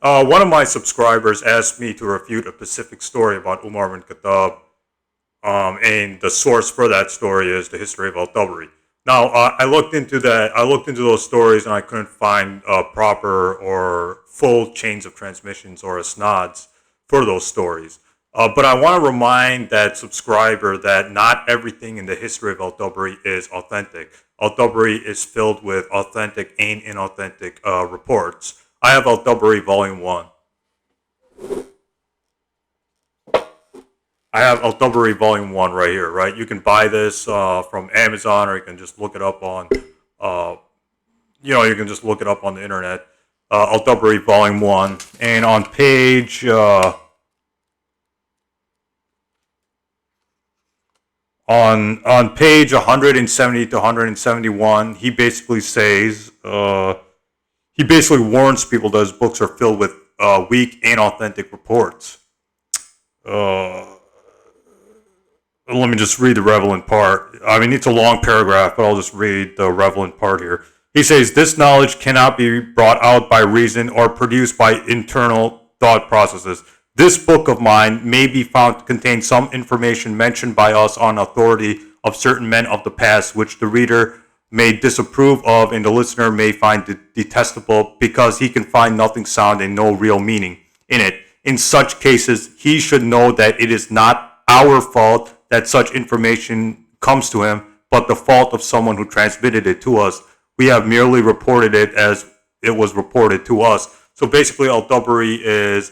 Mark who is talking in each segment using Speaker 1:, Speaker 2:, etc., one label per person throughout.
Speaker 1: One of my subscribers asked me to refute a specific story about Umar bin Khattab, and the source for that story is the history of al-Tabari. Now, I looked into that. I looked into those stories, and I couldn't find proper or full chains of transmissions or isnads for those stories. But I want to remind that subscriber that not everything in the history of al-Tabari is authentic. Al-Tabari is filled with authentic and inauthentic reports. I have al-Tabari Volume 1. I have al-Tabari Volume 1 right here, right? You can buy this from Amazon, or you can just look it up on, uh, you can just look it up on the internet. Al-Tabari Volume 1. And on page 170 to 171, he basically warns people that his books are filled with weak and authentic reports. Uh, Let me just read the relevant part. I mean, it's a long paragraph, but I'll just read the relevant part here. He says, this knowledge cannot be brought out by reason or produced by internal thought processes. This book of mine may be found to contain some information mentioned by us on authority of certain men of the past, which the reader may disapprove of and the listener may find detestable because he can find nothing sound and no real meaning in it. In such cases, he should know that it is not our fault that such information comes to him, but the fault of someone who transmitted it to us. We have merely reported it as it was reported to us. So basically, al-Tabari is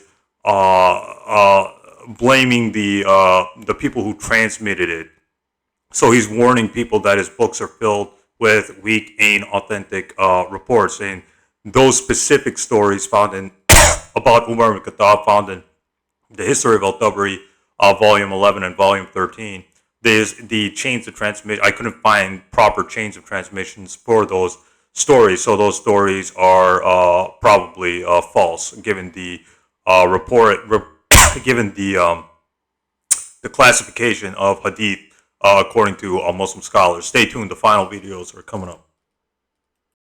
Speaker 1: blaming the people who transmitted it. So he's warning people that his books are filled with weak and authentic reports, and those specific stories found in about Umar ibn Khattab found in the history of al-Tabari, volume 11 and volume 13. There's the chains of transmission. I couldn't find proper chains of transmissions for those stories, so those stories are probably false, given the given the classification of hadith according to Muslim scholars. Stay tuned. The final videos are coming up.